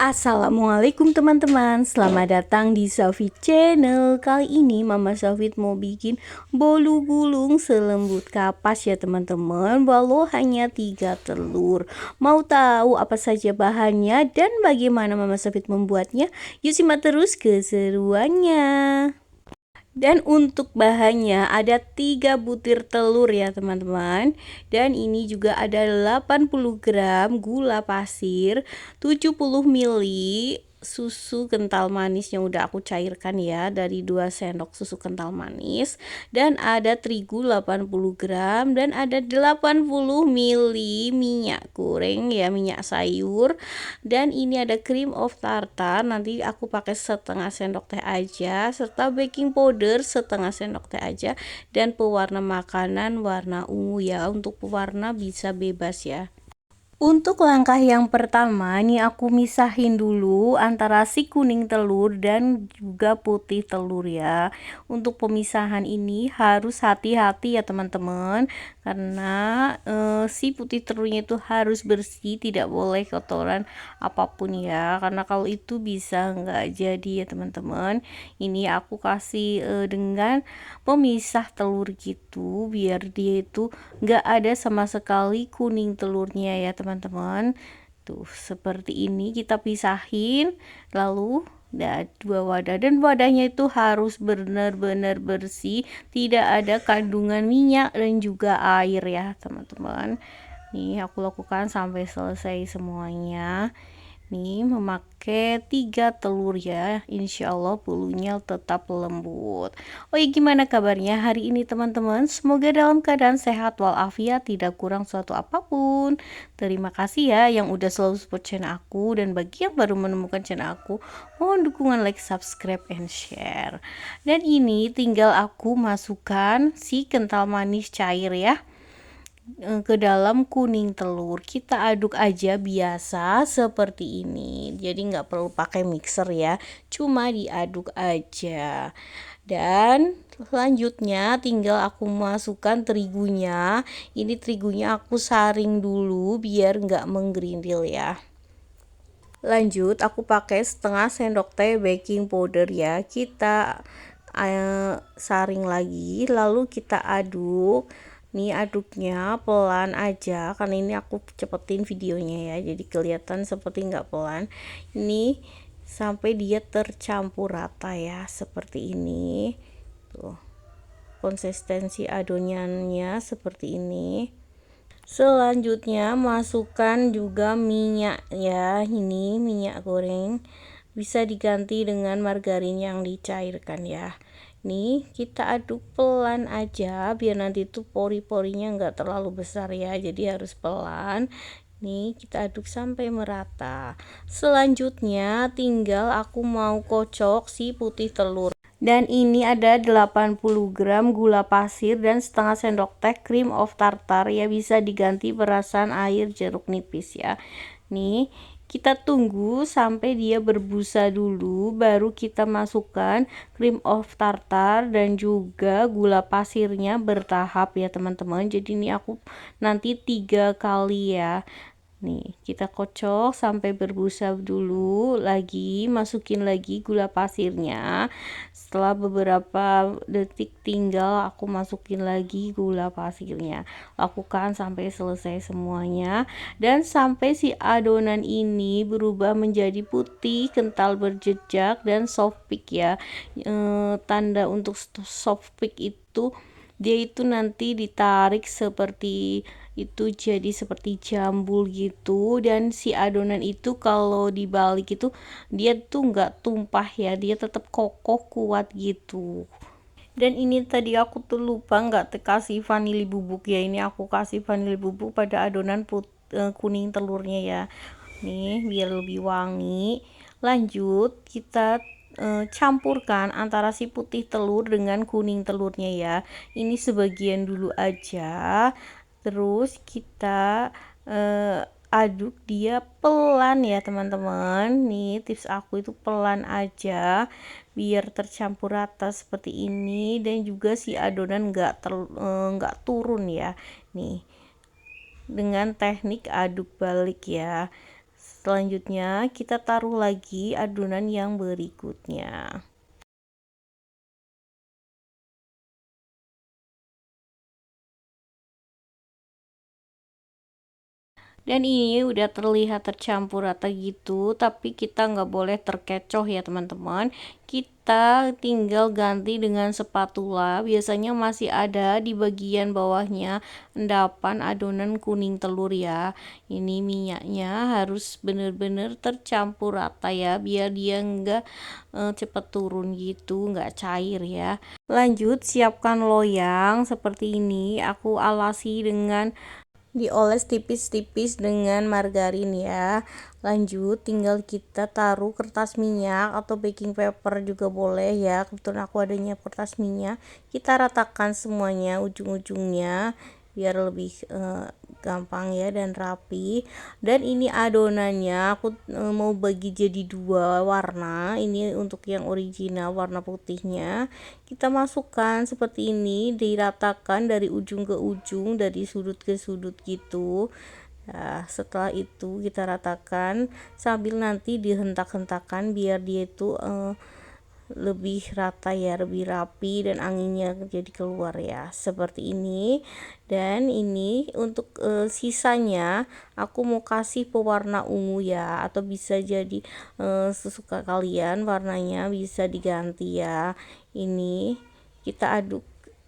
Assalamualaikum teman-teman, selamat datang di Safit Channel. Kali ini Mama Safit mau bikin bolu gulung selembut kapas ya teman-teman. Walau hanya 3 telur. Mau tahu apa saja bahannya dan bagaimana Mama Safit membuatnya? Yuk simak terus keseruannya. Dan untuk bahannya ada 3 butir telur ya teman-teman. Dan ini juga ada 80 gram gula pasir, 70 ml susu kental manis yang udah aku cairkan ya, dari 2 sendok susu kental manis, dan ada terigu 80 gram, dan ada 80 ml minyak goreng ya, minyak sayur. Dan ini ada cream of tartar, nanti aku pakai setengah sendok teh aja, serta baking powder setengah sendok teh aja, dan pewarna makanan warna ungu ya. Untuk pewarna bisa bebas ya. Untuk langkah yang pertama nih, aku misahin dulu antara si kuning telur dan juga putih telur ya. Untuk pemisahan ini harus hati-hati ya teman-teman, karena si putih telurnya itu harus bersih, tidak boleh kotoran apapun ya, karena kalau itu bisa nggak jadi ya teman-teman. Ini aku kasih dengan pemisah telur gitu, biar dia itu nggak ada sama sekali kuning telurnya ya teman-teman. Tuh seperti ini kita pisahin, lalu ada 2 wadah, dan wadahnya itu harus benar-benar bersih, tidak ada kandungan minyak dan juga air ya teman-teman. Nih aku lakukan sampai selesai semuanya. Nih memakai 3 telur ya, insya Allah bulunya tetap lembut. Oh ya, gimana kabarnya hari ini teman-teman? Semoga dalam keadaan sehat walafiat, tidak kurang suatu apapun. Terima kasih ya yang udah selalu support channel aku, dan bagi yang baru menemukan channel aku, mohon dukungan like, subscribe, and share. Dan ini tinggal aku masukkan si kental manis cair ya ke dalam kuning telur. Kita aduk aja biasa seperti ini, jadi nggak perlu pakai mixer ya, cuma diaduk aja. Dan selanjutnya tinggal aku masukkan terigunya. Ini terigunya aku saring dulu biar nggak menggerindil ya. Lanjut aku pakai setengah sendok teh baking powder ya, kita saring lagi, lalu kita aduk. Nih aduknya pelan aja, karena ini aku cepetin videonya ya, jadi kelihatan seperti nggak pelan. Ini sampai dia tercampur rata ya, seperti ini. Tuh konsistensi adonannya seperti ini. Selanjutnya masukkan juga minyak ya, ini minyak goreng, bisa diganti dengan margarin yang dicairkan ya. Nih kita aduk pelan aja biar nanti tuh pori-porinya enggak terlalu besar ya, jadi harus pelan. Nih kita aduk sampai merata. Selanjutnya tinggal aku mau kocok si putih telur. Dan ini ada 80 gram gula pasir dan setengah sendok teh cream of tartar ya, bisa diganti perasan air jeruk nipis ya. Nih kita tunggu sampai dia berbusa dulu, baru kita masukkan cream of tartar dan juga gula pasirnya bertahap ya teman-teman. Jadi ini aku nanti 3 kali ya. Nih kita kocok sampai berbusa dulu, lagi masukin lagi gula pasirnya. Setelah beberapa detik tinggal aku masukin lagi gula pasirnya. Lakukan sampai selesai semuanya, dan sampai si adonan ini berubah menjadi putih kental berjejak dan soft peak ya. Tanda untuk soft peak itu dia itu nanti ditarik seperti itu, jadi seperti jambul gitu. Dan si adonan itu kalau dibalik itu dia tuh nggak tumpah ya, dia tetap kokoh kuat gitu. Dan ini tadi aku tuh lupa nggak kasih vanili bubuk ya, ini aku kasih vanili bubuk pada adonan kuning telurnya ya, nih biar lebih wangi. Lanjut kita campurkan antara si putih telur dengan kuning telurnya ya, ini sebagian dulu aja, terus kita aduk dia pelan ya teman-teman. Nih tips aku itu pelan aja biar tercampur rata seperti ini, dan juga si adonan nggak turun ya. Nih dengan teknik aduk balik ya, Selanjutnya kita taruh lagi adonan yang berikutnya. Dan ini udah terlihat tercampur rata gitu, tapi kita nggak boleh terkecoh ya teman-teman. Kita tinggal ganti dengan spatula, biasanya masih ada di bagian bawahnya endapan adonan kuning telur ya. Ini minyaknya harus bener-bener tercampur rata ya, biar dia nggak cepet turun gitu, nggak cair ya. Lanjut siapkan loyang seperti ini, aku alasi dengan dioles tipis-tipis dengan margarin ya. Lanjut tinggal kita taruh kertas minyak atau baking paper juga boleh ya, kebetulan aku adanya kertas minyak. Kita ratakan semuanya ujung-ujungnya biar lebih gampang ya dan rapi. Dan ini adonannya aku mau bagi jadi dua warna. Ini untuk yang original warna putihnya kita masukkan seperti ini, diratakan dari ujung ke ujung, dari sudut ke sudut gitu. Nah, setelah itu kita ratakan sambil nanti dihentak-hentakan biar dia itu lebih rata ya, lebih rapi dan anginnya jadi keluar ya, seperti ini. Dan ini untuk sisanya aku mau kasih pewarna ungu ya, atau bisa jadi sesuka kalian warnanya bisa diganti ya. Ini kita aduk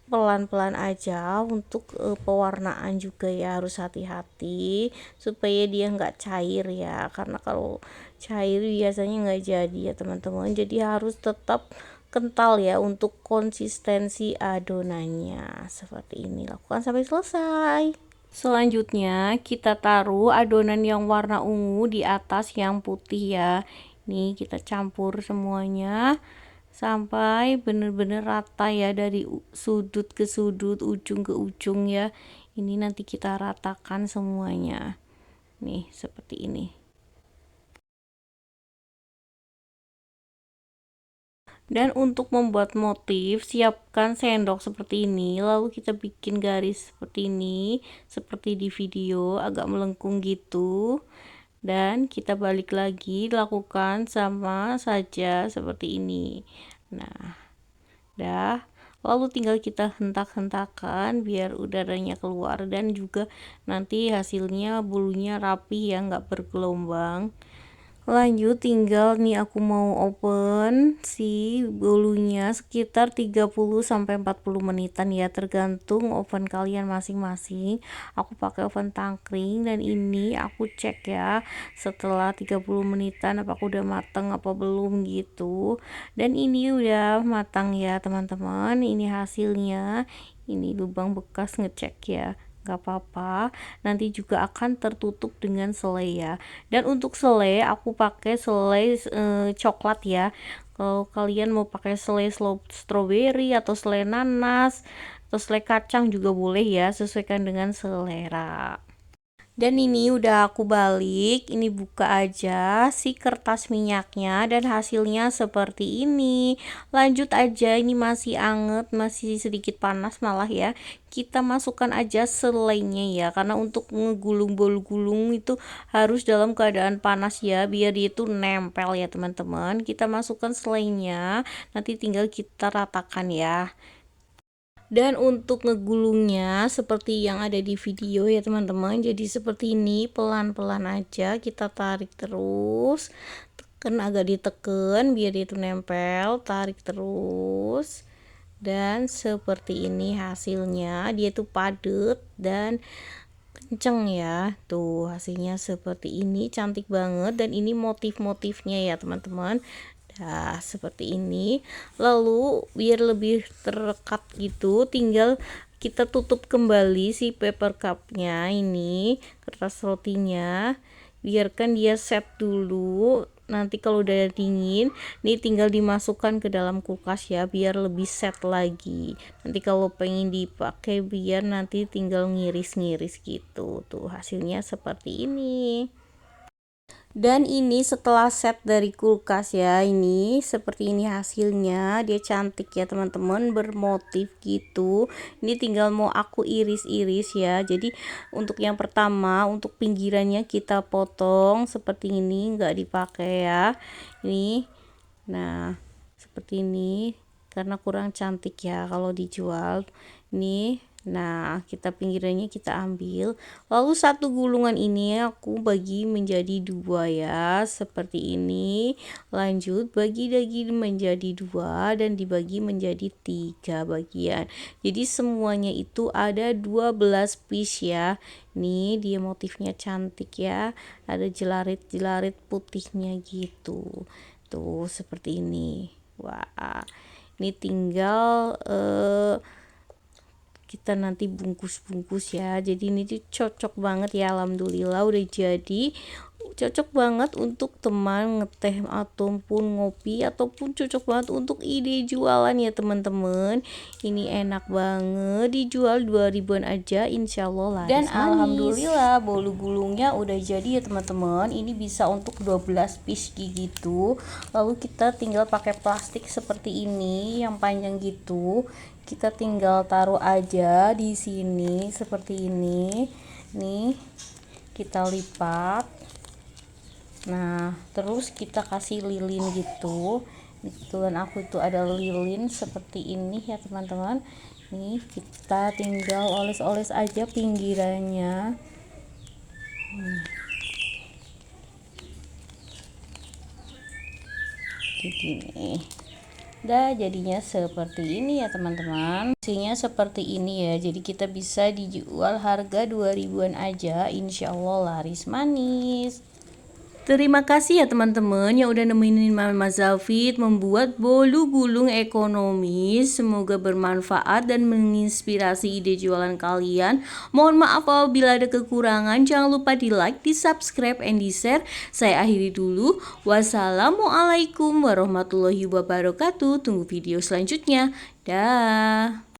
pelan-pelan aja untuk pewarnaan juga ya, harus hati-hati supaya dia nggak cair ya, karena kalau cair biasanya nggak jadi ya teman-teman. Jadi harus tetap kental ya untuk konsistensi adonannya. Seperti ini, lakukan sampai selesai. Selanjutnya kita taruh adonan yang warna ungu di atas yang putih ya. Nih kita campur semuanya sampai bener-bener rata ya, dari sudut ke sudut, ujung ke ujung ya. Ini nanti kita ratakan semuanya nih seperti ini. Dan untuk membuat motif, siapkan sendok seperti ini, lalu kita bikin garis seperti ini, seperti di video, agak melengkung gitu. Dan kita balik lagi, lakukan sama saja seperti ini. Nah, dah, lalu tinggal kita hentak-hentakan biar udaranya keluar, dan juga nanti hasilnya bulunya rapi ya, nggak bergelombang. Lanjut tinggal nih aku mau open si bolunya sekitar 30-40 menitan ya, tergantung oven kalian masing-masing. Aku pakai oven tangkring dan ini aku cek ya setelah 30 menitan apakah udah matang apa belum gitu. Dan ini udah matang ya teman-teman, ini hasilnya. Ini lubang bekas ngecek ya, nggak apa-apa, nanti juga akan tertutup dengan selai ya. Dan untuk selai aku pakai selai coklat ya. Kalau kalian mau pakai selai strawberry atau selai nanas atau selai kacang juga boleh ya, sesuaikan dengan selera. Dan ini udah aku balik, ini buka aja si kertas minyaknya dan hasilnya seperti ini. Lanjut aja, ini masih anget, masih sedikit panas malah ya. Kita masukkan aja selainya ya, karena untuk ngegulung bolu gulung itu harus dalam keadaan panas ya, biar dia itu nempel ya teman-teman. Kita masukkan selainya, nanti tinggal kita ratakan ya. Dan untuk ngegulungnya seperti yang ada di video ya teman-teman, jadi seperti ini, pelan-pelan aja kita tarik terus, tekan, agak diteken biar dia itu nempel, tarik terus. Dan seperti ini hasilnya, dia tuh padat dan kenceng ya. Tuh hasilnya seperti ini, cantik banget. Dan ini motif-motifnya ya teman-teman. Nah, seperti ini. Lalu biar lebih terekat gitu, tinggal kita tutup kembali si paper cupnya, ini kertas rotinya, biarkan dia set dulu. Nanti kalau udah dingin nih tinggal dimasukkan ke dalam kulkas ya, biar lebih set lagi. Nanti kalau pengen dipakai biar nanti tinggal ngiris-ngiris gitu. Tuh hasilnya seperti ini. Dan ini setelah set dari kulkas ya, ini seperti ini hasilnya. Dia cantik ya teman-teman, bermotif gitu. Ini tinggal mau aku iris-iris ya. Jadi untuk yang pertama, untuk pinggirannya kita potong seperti ini, nggak dipakai ya. Ini, nah seperti ini, karena kurang cantik ya kalau dijual. Ini, nah kita pinggirannya kita ambil, lalu satu gulungan ini aku bagi menjadi dua ya, seperti ini. Lanjut bagi daging menjadi dua dan dibagi menjadi 3 bagian, jadi semuanya itu ada 12 piece ya. Nih dia motifnya cantik ya, ada jelarit-jelarit putihnya gitu tuh, seperti ini. Wah, ini tinggal kita nanti bungkus-bungkus ya. Jadi ini tuh cocok banget ya, alhamdulillah udah jadi. Cocok banget untuk teman ngeteh ataupun ngopi, ataupun cocok banget untuk ide jualan ya teman-teman. Ini enak banget, dijual 2000-an aja, insya Allah laris. Dan alhamdulillah bolu gulungnya udah jadi ya teman-teman. Ini bisa untuk 12 piece gitu. Lalu kita tinggal pakai plastik seperti ini yang panjang gitu. Kita tinggal taruh aja di sini seperti ini. Nih, kita lipat. Nah, terus kita kasih lilin gitu. Kebetulan aku itu ada lilin seperti ini ya teman-teman. Nih, kita tinggal oles-oles aja pinggirannya. Gini. Dah jadinya seperti ini ya teman-teman. Fungsinya seperti ini ya. Jadi kita bisa dijual harga 2000-an aja, insya Allah laris manis. Terima kasih ya teman-teman yang udah nemenin Mama Zafit membuat bolu gulung ekonomis. Semoga bermanfaat dan menginspirasi ide jualan kalian. Mohon maaf apabila ada kekurangan. Jangan lupa di like, di subscribe, and di share. Saya akhiri dulu. Wassalamualaikum warahmatullahi wabarakatuh. Tunggu video selanjutnya. Dah.